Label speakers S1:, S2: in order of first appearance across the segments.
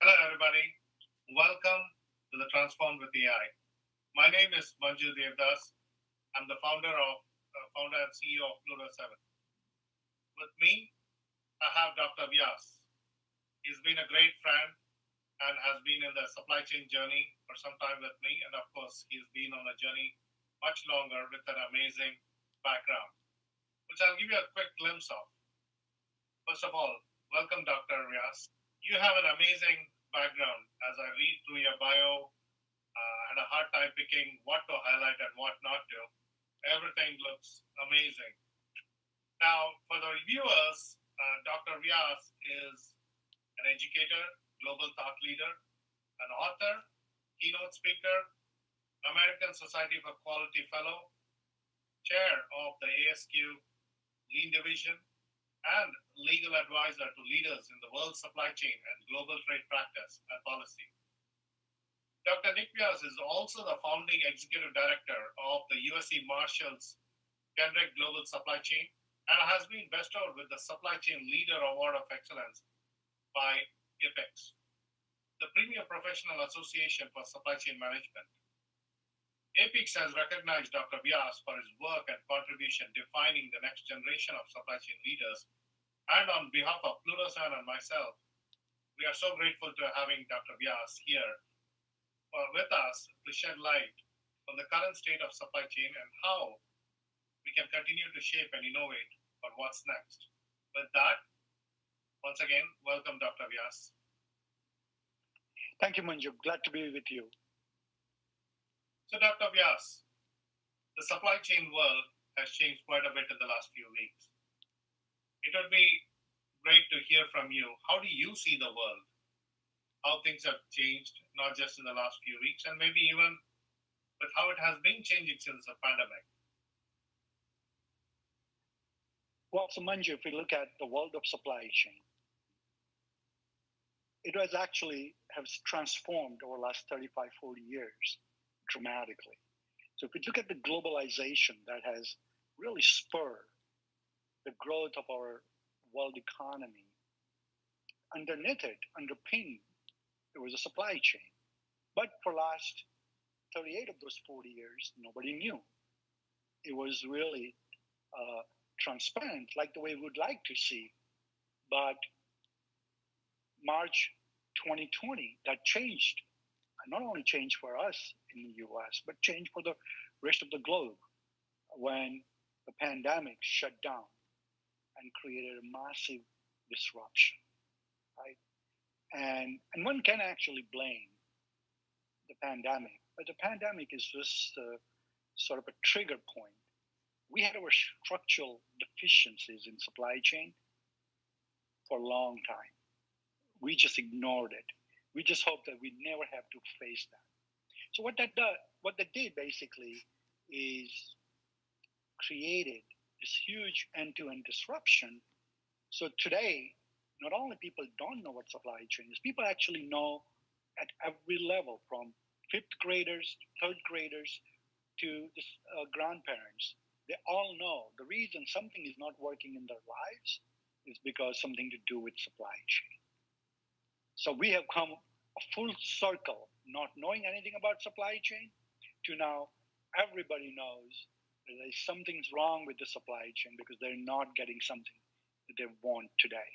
S1: Hello, everybody. Welcome to the Transformed with AI. My name is Manju Devdas. I'm the founder and CEO of Pluto 7. With me, I have Dr. Vyas. He's been a great friend and has been in the supply chain journey for some time with me. And of course, he's been on a journey much longer with an amazing background, which I'll give you a quick glimpse of. First of all, welcome, Dr. Vyas. You have an amazing background. As I read through your bio, I had a hard time picking what to highlight and what not to. Everything looks amazing. Now, for the reviewers, Dr. Vyas is an educator, global thought leader, an author, keynote speaker, American Society for Quality Fellow, chair of the ASQ Lean Division, and legal advisor to leaders in the world supply chain and global trade practice and policy. Dr. Nick Vyas is also the founding executive director of the USC Marshall's Kendrick Global Supply Chain and has been bestowed with the Supply Chain Leader Award of Excellence by APICS, the premier professional association for supply chain management. APICS has recognized Dr. Vyas for his work and contribution defining the next generation of supply chain leaders. And on behalf of Pluto 7 and myself, we are so grateful to having Dr. Vyas here with us to shed light on the current state of supply chain and how we can continue to shape and innovate for what's next. With that, once again, welcome, Dr. Vyas.
S2: Thank you, Manju. Glad to be with you.
S1: So, Dr. Vyas, the supply chain world has changed quite a bit in the last few weeks. It would be great to hear from you. How do you see the world? How things have changed, not just in the last few weeks, and maybe even with how it has been changing since the pandemic?
S2: Well, so Manju, if we look at the world of supply chain, it has actually has transformed over the last 35, 40 years dramatically. So if we look at the globalization that has really spurred the growth of our world economy, underneath it, underpinned, there was a supply chain. But for last 38 of those 40 years, nobody knew. It was really transparent, like the way we would like to see. But March 2020, that changed. Not only changed for us in the US, but changed for the rest of the globe when the pandemic shut down and created a massive disruption, right? And one can actually blame the pandemic, but the pandemic is just sort of a trigger point. We had our structural deficiencies in supply chain for a long time. We just ignored it. We just hope that we never have to face that. So what that did basically is created this huge end-to-end disruption. So today, not only people don't know what supply chain is, people actually know at every level, from fifth graders, third graders, to the grandparents. They all know the reason something is not working in their lives is because something to do with supply chain. So we have come a full circle, not knowing anything about supply chain, to now everybody knows that there's something's wrong with the supply chain because they're not getting something that they want today.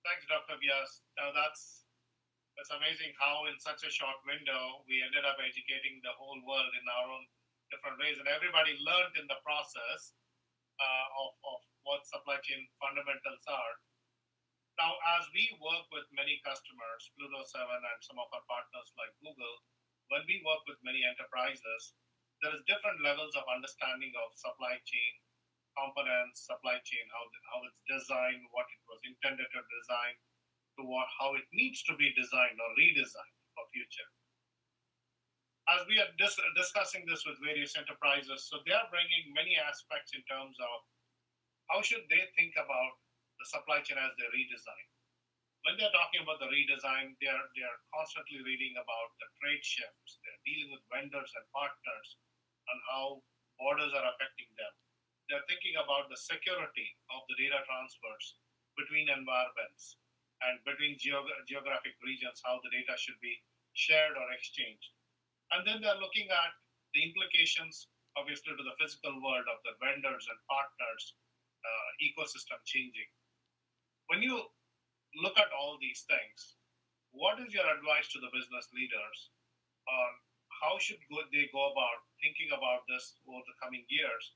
S1: Thanks, Dr. Vyas. Now that's amazing how in such a short window we ended up educating the whole world in our own different ways, and everybody learned in the process of what supply chain fundamentals are. Now, as we work with many customers, Pluto 7 and some of our partners like Google, when we work with many enterprises, there is different levels of understanding of supply chain components, supply chain, how it's designed, what it was intended to design, to how it needs to be designed or redesigned for future. As we are discussing this with various enterprises, so they are bringing many aspects in terms of how should they think about the supply chain as they redesign. When they're talking about the redesign, they are constantly reading about the trade shifts. They're dealing with vendors and partners and how borders are affecting them. They're thinking about the security of the data transfers between environments and between geographic regions, how the data should be shared or exchanged. And then they're looking at the implications, obviously, to the physical world of the vendors and partners, ecosystem changing. When you look at all these things, what is your advice to the business leaders on how should they go about thinking about this over the coming years?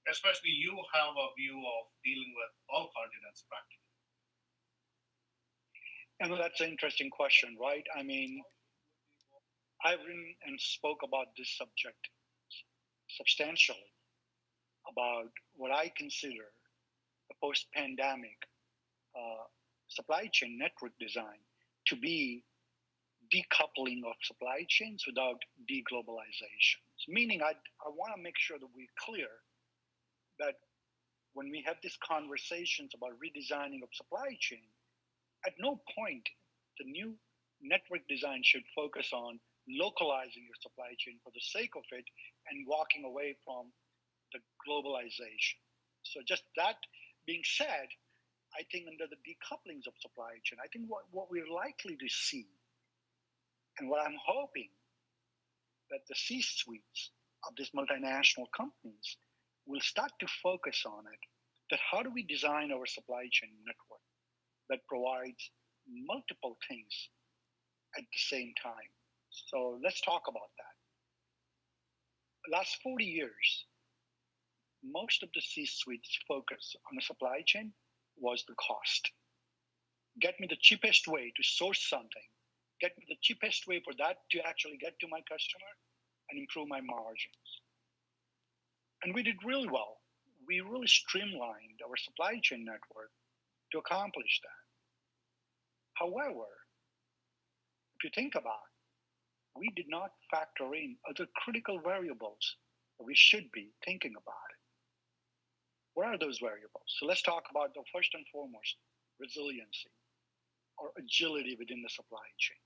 S1: Especially you have a view of dealing with all continents practically.
S2: And that's an interesting question, right? I mean, I've written and spoke about this subject substantially about what I consider the post-pandemic supply chain network design to be decoupling of supply chains without deglobalizations. Meaning, I want to make sure that we're clear that when we have these conversations about redesigning of supply chain, at no point the new network design should focus on localizing your supply chain for the sake of it and walking away from the globalization. So just that being said, I think under the decouplings of supply chain, I think what we're likely to see and what I'm hoping that the C-suites of these multinational companies will start to focus on it, that how do we design our supply chain network that provides multiple things at the same time. So let's talk about that. The last 40 years, most of the C-suite's focus on the supply chain was the cost. Get me the cheapest way to source something, get me the cheapest way for that to actually get to my customer and improve my margins. And we did really well. We really streamlined our supply chain network to accomplish that. However, if you think about it, we did not factor in other critical variables that we should be thinking about it. What are those variables? So let's talk about the first and foremost, resiliency or agility within the supply chain.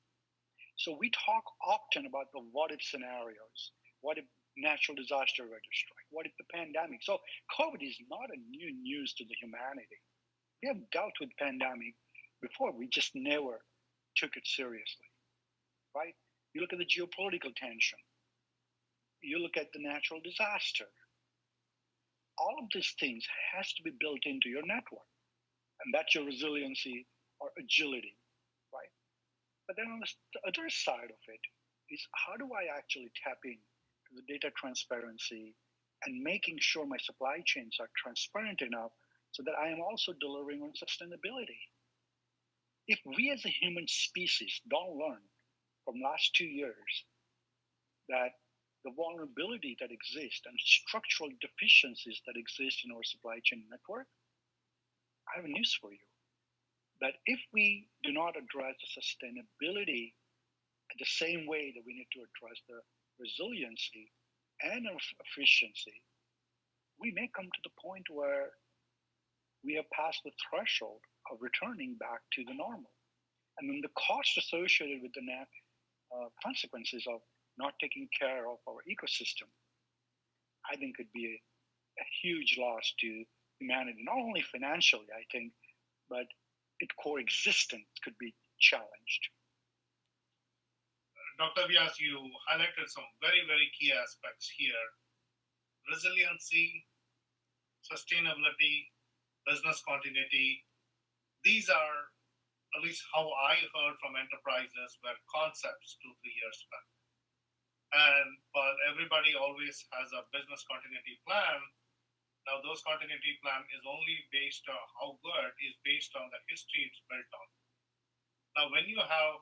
S2: So we talk often about the what if scenarios. What if natural disaster were to strike? What if the pandemic? So COVID is not a new news to the humanity. We have dealt with pandemic before. We just never took it seriously, right? You look at the geopolitical tension. You look at the natural disaster. All of these things has to be built into your network. And that's your resiliency or agility, right? But then on the other side of it is how do I actually tap into the data transparency and making sure my supply chains are transparent enough so that I am also delivering on sustainability. If we as a human species don't learn from last 2 years that the vulnerability that exists and structural deficiencies that exist in our supply chain network, I have news for you. That if we do not address the sustainability the same way that we need to address the resiliency and efficiency, we may come to the point where we have passed the threshold of returning back to the normal. And then the cost associated with the consequences of not taking care of our ecosystem, I think could be a huge loss to humanity, not only financially, I think, but its core existence could be challenged.
S1: Dr. Vyas, you highlighted some very, very key aspects here. Resiliency, sustainability, business continuity. These are, at least how I heard from enterprises, were concepts 2-3 years back. But everybody always has a business continuity plan. Now, those continuity plan is only based on how good is based on the history it's built on. Now, when you have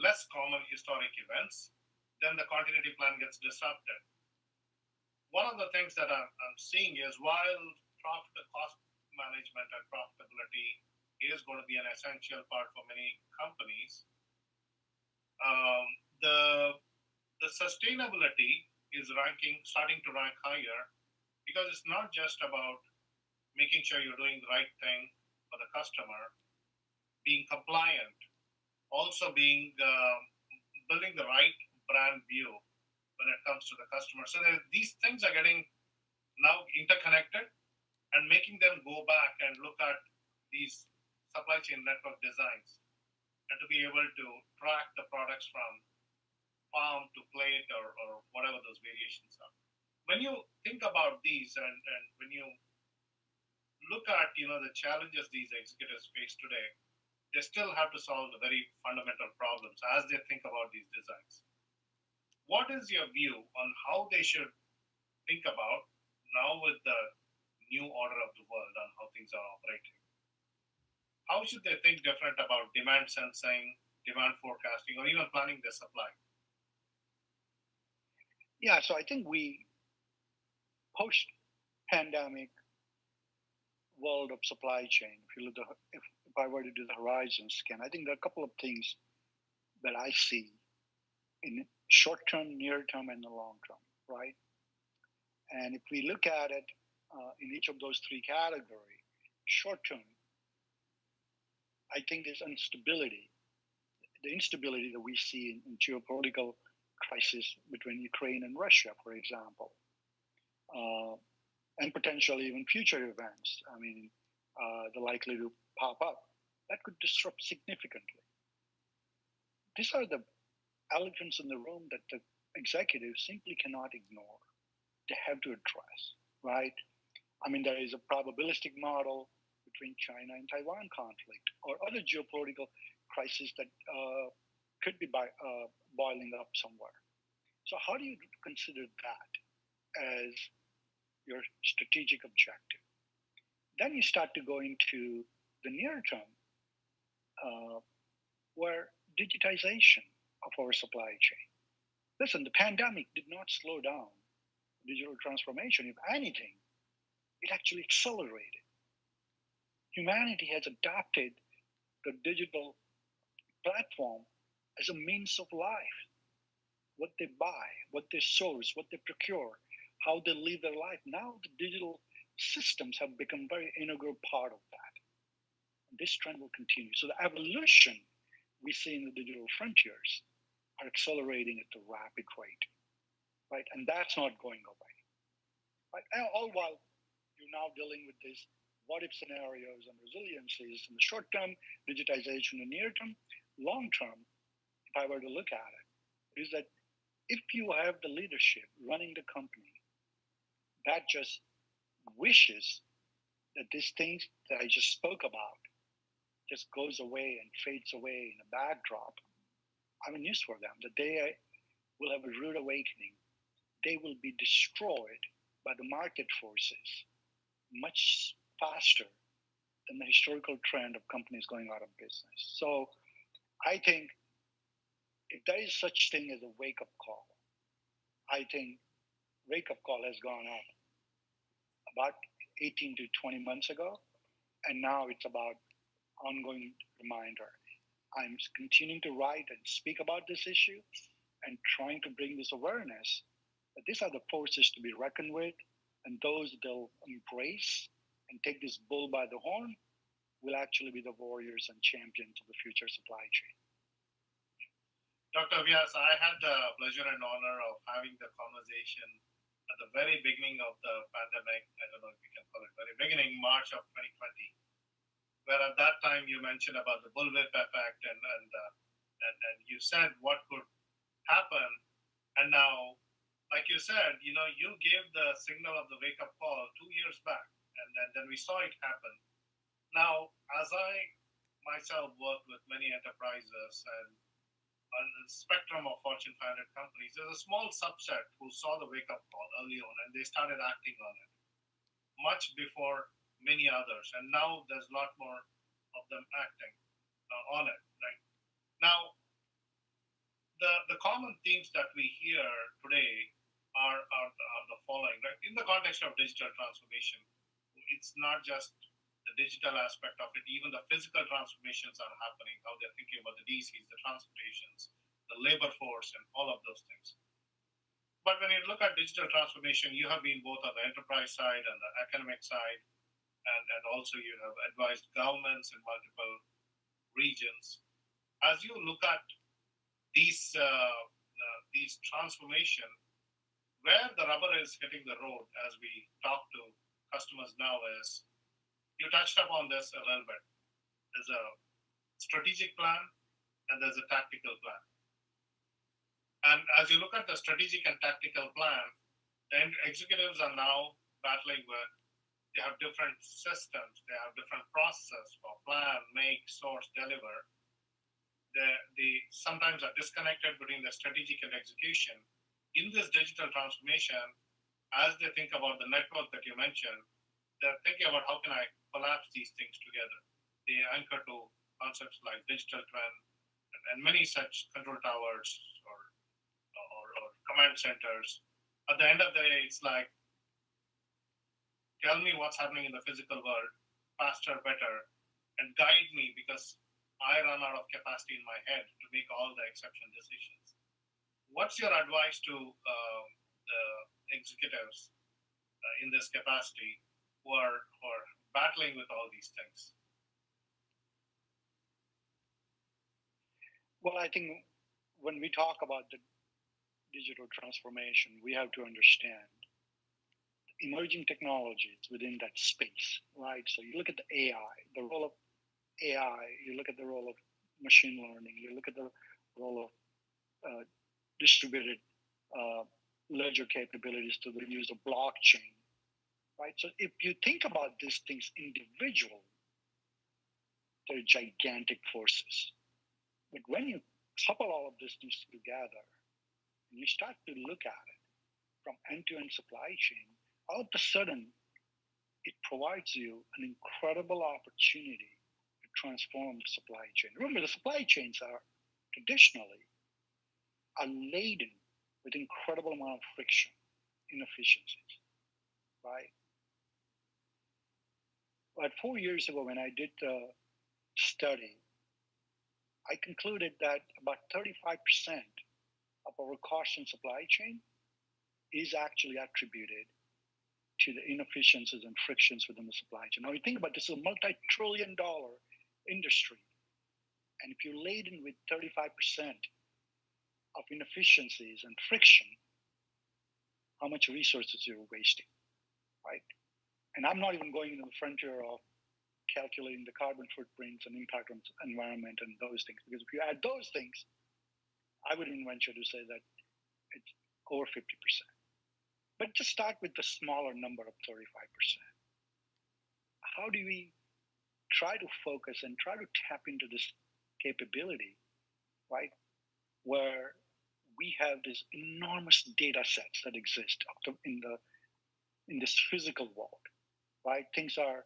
S1: less common historic events, then the continuity plan gets disrupted. One of the things that I'm seeing is while cost management and profitability is going to be an essential part for many companies, the sustainability is starting to rank higher, because it's not just about making sure you're doing the right thing for the customer, being compliant, also being building the right brand view when it comes to the customer. So these things are getting now interconnected and making them go back and look at these supply chain network designs and to be able to track the products from farm to plate or whatever those variations are. When you think about these and when you look at the challenges these executives face today, they still have to solve the very fundamental problems as they think about these designs. What is your view on how they should think about now with the new order of the world on how things are operating? How should they think different about demand sensing, demand forecasting, or even planning their supply?
S2: Yeah, so I think we post-pandemic world of supply chain. If I were to do the horizon scan, I think there are a couple of things that I see in short term, near term, and the long term, right? And if we look at it in each of those three categories, short term, I think there's instability, the instability that we see in geopolitical crisis between Ukraine and Russia, for example, and potentially even future events. I mean, the likely to pop up that could disrupt significantly. These are the elephants in the room that the executives simply cannot ignore. They have to address, right? I mean, there is a probabilistic model between China and Taiwan conflict or other geopolitical crises that could be boiling up somewhere. So how do you consider that as your strategic objective? Then you start to go into the near term, where digitization of our supply chain. Listen, the pandemic did not slow down digital transformation. If anything, it actually accelerated. Humanity has adopted the digital platform as a means of life. What they buy, what they source, what they procure, how they live their life. Now the digital systems have become very integral part of that. And this trend will continue. So the evolution we see in the digital frontiers are accelerating at a rapid rate, right? And that's not going away, right? And all while you're now dealing with these what-if scenarios and resiliencies in the short term, digitization in the near term, long term, if I were to look at it, is that if you have the leadership running the company that just wishes that these things that I just spoke about just goes away and fades away in a backdrop, I have news for them. The day will have a rude awakening. They will be destroyed by the market forces much faster than the historical trend of companies going out of business. So I think if there is such thing as a wake-up call, I think wake-up call has gone up about 18 to 20 months ago, and now it's about ongoing reminder. I'm continuing to write and speak about this issue and trying to bring this awareness that these are the forces to be reckoned with, and those they'll embrace and take this bull by the horn will actually be the warriors and champions of the future supply chain.
S1: Dr. Vyas, I had the pleasure and honor of having the conversation at the very beginning of the pandemic. I don't know if you can call it very beginning, March of 2020, where at that time you mentioned about the bullwhip effect and you said what could happen. And now, like you said, you gave the signal of the wake-up call 2 years back, and then we saw it happen. Now, as I myself work with many enterprises and on the spectrum of Fortune 500 companies, there's a small subset who saw the wake-up call early on and they started acting on it much before many others. And now there's a lot more of them acting on it. Right now, the common themes that we hear today are the following. Right, in the context of digital transformation, it's not just the digital aspect of it, even the physical transformations are happening, how they're thinking about the DCs, the transportations, the labor force, and all of those things. But when you look at digital transformation, you have been both on the enterprise side and the academic side, and also you have advised governments in multiple regions. As you look at these transformation, where the rubber is hitting the road as we talk to customers now is, you touched upon this a little bit. There's a strategic plan and there's a tactical plan. And as you look at the strategic and tactical plan, the executives are now battling with, they have different systems, they have different processes for plan, make, source, deliver. They sometimes are disconnected between the strategic and execution. In this digital transformation, as they think about the network that you mentioned, they're thinking about how can I collapse these things together. They anchor to concepts like digital twin and many such control towers or command centers. At the end of the day, it's like, tell me what's happening in the physical world faster, better, and guide me because I run out of capacity in my head to make all the exception decisions. What's your advice to the executives in this capacity who are battling with all these things?
S2: Well, I think when we talk about the digital transformation, we have to understand emerging technologies within that space, right? So you look at the AI, the role of AI, you look at the role of machine learning, you look at the role of distributed ledger capabilities to the use of blockchain, right? So if you think about these things individually, they're gigantic forces. But when you couple all of these things together and you start to look at it from end-to-end supply chain, all of a sudden it provides you an incredible opportunity to transform the supply chain. Remember, the supply chains are traditionally laden with incredible amount of friction, inefficiencies, right? But 4 years ago, when I did the study, I concluded that about 35% of our cost in supply chain is actually attributed to the inefficiencies and frictions within the supply chain. Now, you think about this is a multi-trillion-dollar industry, and if you're laden with 35% of inefficiencies and friction, how much resources you're wasting, right? And I'm not even going into the frontier of calculating the carbon footprints and impact on the environment and those things, because if you add those things, I would even venture to say that it's over 50%. But just start with the smaller number of 35%. How do we try to focus and try to tap into this capability, right, where we have these enormous data sets that exist in this physical world, right? Things are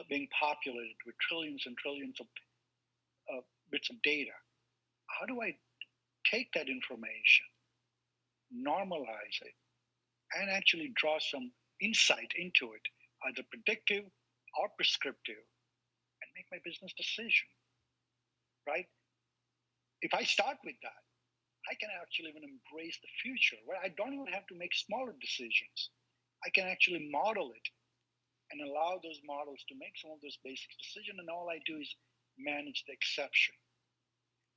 S2: being populated with trillions and trillions of bits of data. How do I take that information, normalize it, and actually draw some insight into it, either predictive or prescriptive, and make my business decision, right? If I start with that, I can actually even embrace the future where I don't even have to make smaller decisions. I can actually model it and allow those models to make some of those basic decisions, and all I do is manage the exception.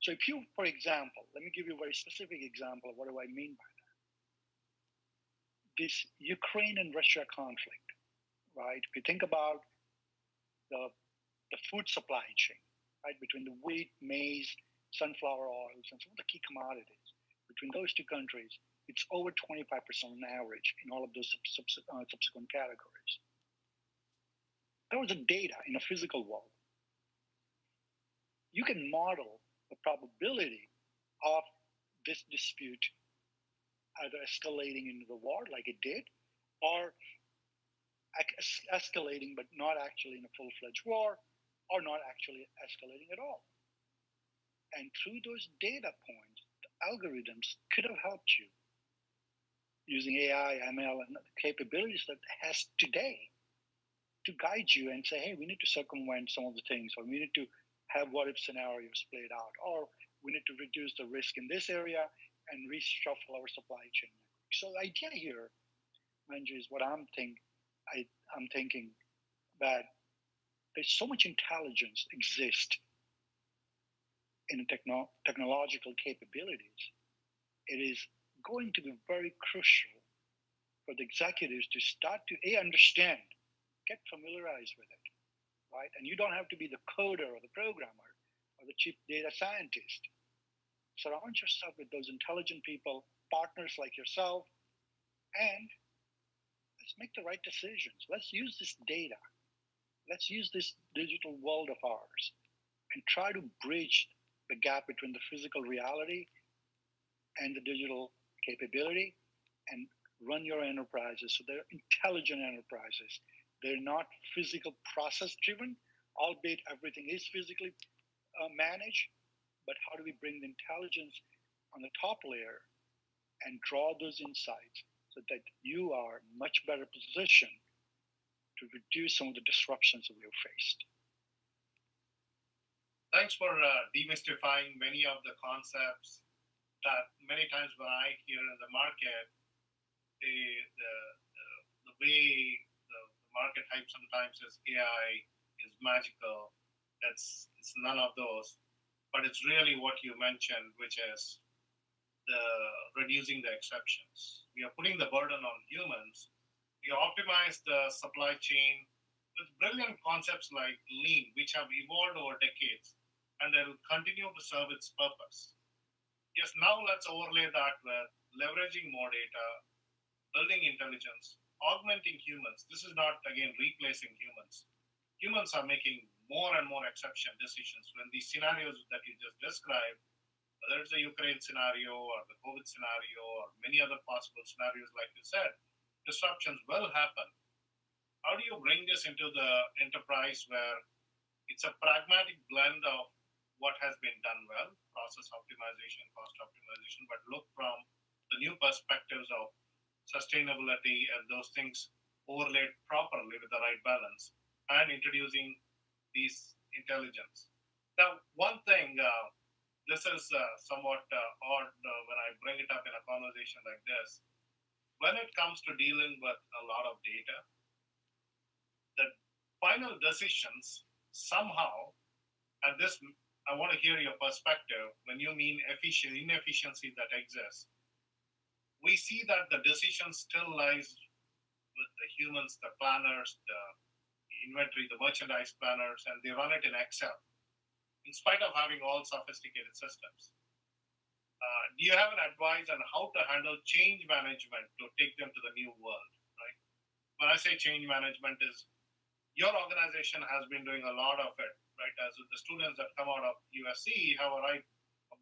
S2: So if you, for example, let me give you a very specific example of what do I mean by that. This Ukraine and Russia conflict, right? If you think about the food supply chain, right, between the wheat, maize, sunflower oils, and some of the key commodities, between those two countries, it's over 25% on average in all of those subsequent categories. There was a data in a physical world. You can model the probability of this dispute either escalating into the war like it did, or escalating but not actually in a full-fledged war, or not actually escalating at all. And through those data points, the algorithms could have helped you using AI, ML, and the capabilities that it has today to guide you and say, hey, we need to circumvent some of the things, or we need to have what-if scenarios played out, or we need to reduce the risk in this area and reshuffle our supply chain network. So the idea here, Manju, is what I'm thinking that there's so much intelligence exists in technological capabilities. It is going to be very crucial for the executives to start to understand, get familiarized with it, right? And you don't have to be the coder or the programmer or the chief data scientist. Surround yourself with those intelligent people, partners like yourself, and let's make the right decisions. Let's use this data. Let's use this digital world of ours and try to bridge the gap between the physical reality and the digital capability and run your enterprises so they're intelligent enterprises. They're not physical process driven, albeit everything is physically managed. But how do we bring the intelligence on the top layer and draw those insights so that you are much better positioned to reduce some of the disruptions that we've faced?
S1: Thanks for demystifying many of the concepts that many times when I hear in the market, the way the market hype sometimes is AI is magical. It's none of those, but it's really what you mentioned, which is the reducing the exceptions. We are putting the burden on humans. We optimize the supply chain with brilliant concepts like lean, which have evolved over decades, and they will continue to serve its purpose. Yes, now let's overlay that with leveraging more data, building intelligence, augmenting humans. This is not, again, replacing humans. Humans are making more and more exception decisions when these scenarios that you just described, whether it's the Ukraine scenario or the COVID scenario or many other possible scenarios, like you said, disruptions will happen. How do you bring this into the enterprise where it's a pragmatic blend of what has been done well, process optimization, cost optimization, but look from the new perspectives of sustainability and those things overlaid properly with the right balance and introducing these intelligence. Now, one thing, this is somewhat odd when I bring it up in a conversation like this. When it comes to dealing with a lot of data, the final decisions somehow, and this I want to hear your perspective when you mean inefficiency that exists. We see that the decision still lies with the humans, the planners, the inventory, the merchandise planners, and they run it in Excel, in spite of having all sophisticated systems. Do you have an advice on how to handle change management to take them to the new world? Right. When I say change management, is your organization has been doing a lot of it, right? As the students that come out of USC have a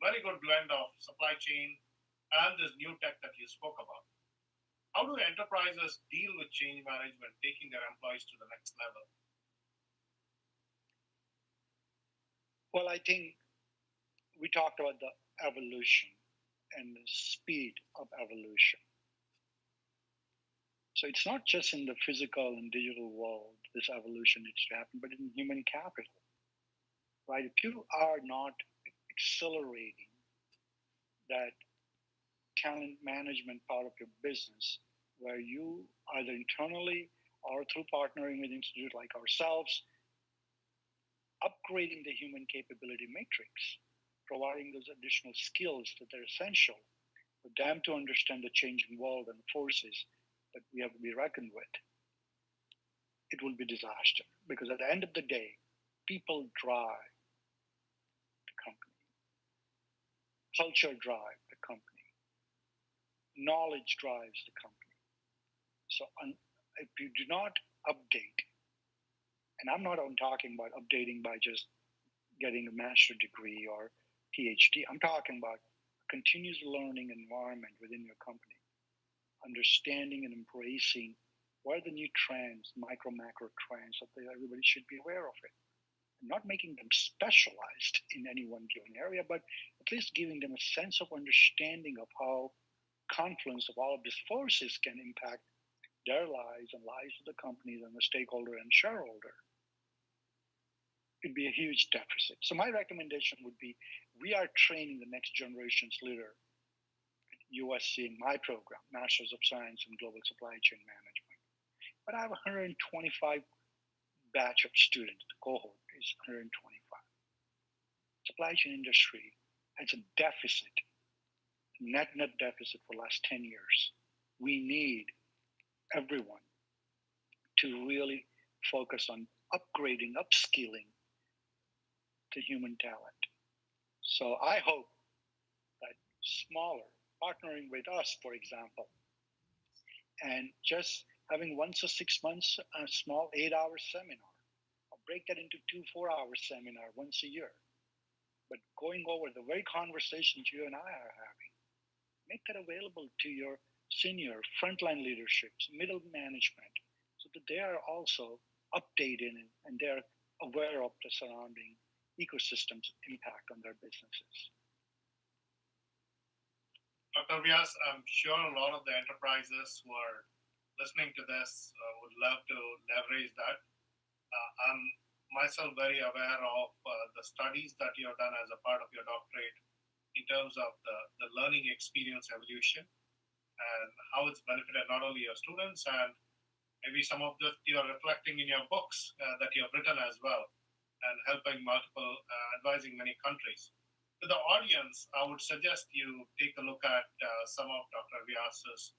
S1: very good blend of supply chain and this new tech that you spoke about. How do enterprises deal with change management, taking their employees to the next level?
S2: Well, I think we talked about the evolution and the speed of evolution. So it's not just in the physical and digital world this evolution needs to happen, but in human capital, right? If you are not accelerating that talent management part of your business, where you either internally or through partnering with institutes like ourselves, upgrading the human capability matrix, providing those additional skills that are essential for them to understand the changing world and the forces that we have to be reckoned with, it will be disaster. Because at the end of the day, people drive the company. Culture drives the company. Knowledge drives the company. So if you do not update, and I'm not talking about updating by just getting a master's degree or PhD. I'm talking about a continuous learning environment within your company, understanding and embracing what are the new trends, micro, macro trends that everybody should be aware of it. Not making them specialized in any one given area, but at least giving them a sense of understanding of how confluence of all of these forces can impact their lives and lives of the companies and the stakeholder and shareholder. It'd be a huge deficit. So my recommendation would be, we are training the next generation's leader at USC in my program, Masters of Science in Global Supply Chain Management. But I have 125 batch of students. The cohort is 125. Supply chain industry has a deficit, net deficit for the last 10 years. We need everyone to really focus on upgrading, upskilling the human talent. So I hope that smaller, partnering with us, for example, and just having once a 6 months a small 8 hour seminar, or break that into 2 4 hour seminar once a year, but going over the very conversations you and I are having, make that available to your senior frontline leaderships, middle management, so that they are also updated and they're aware of the surrounding ecosystem's impact on their businesses.
S1: Dr. Vyas, I'm sure a lot of the enterprises who are listening to this would love to leverage that. I'm myself very aware of the studies that you have done as a part of your doctorate in terms of the learning experience evolution and how it's benefited not only your students and maybe some of this you're reflecting in your books that you have written as well and helping multiple, advising many countries. To the audience, I would suggest you take a look at some of Dr. Vyas's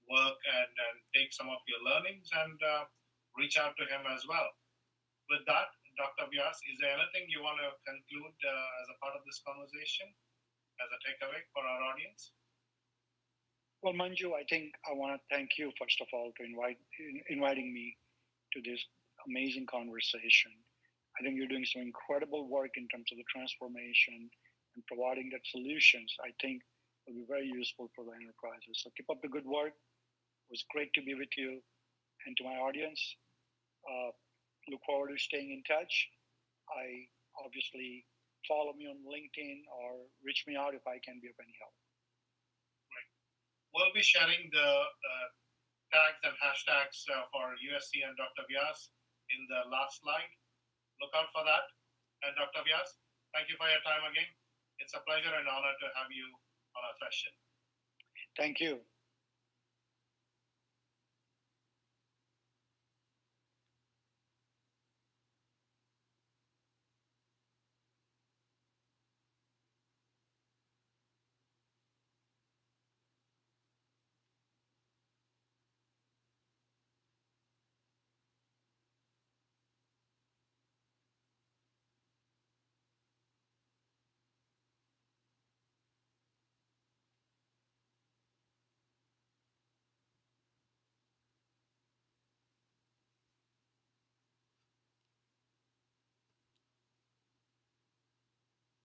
S1: work and take some of your learnings and reach out to him as well. With that, Dr. Vyas, is there anything you want to conclude as a part of this conversation, as a takeaway for our audience?
S2: Well, Manju, I think I want to thank you, first of all, to inviting me to this amazing conversation. I think you're doing some incredible work in terms of the transformation and providing that solutions. I think will be very useful for the enterprises. So keep up the good work. It was great to be with you. And to my audience, look forward to staying in touch. I obviously follow me on LinkedIn or reach me out if I can be of any help.
S1: Right. We'll be sharing the tags and hashtags for USC and Dr. Vyas in the last slide. Look out for that. And Dr. Vyas, thank you for your time again. It's a pleasure and honor to have you on our session.
S2: Thank you.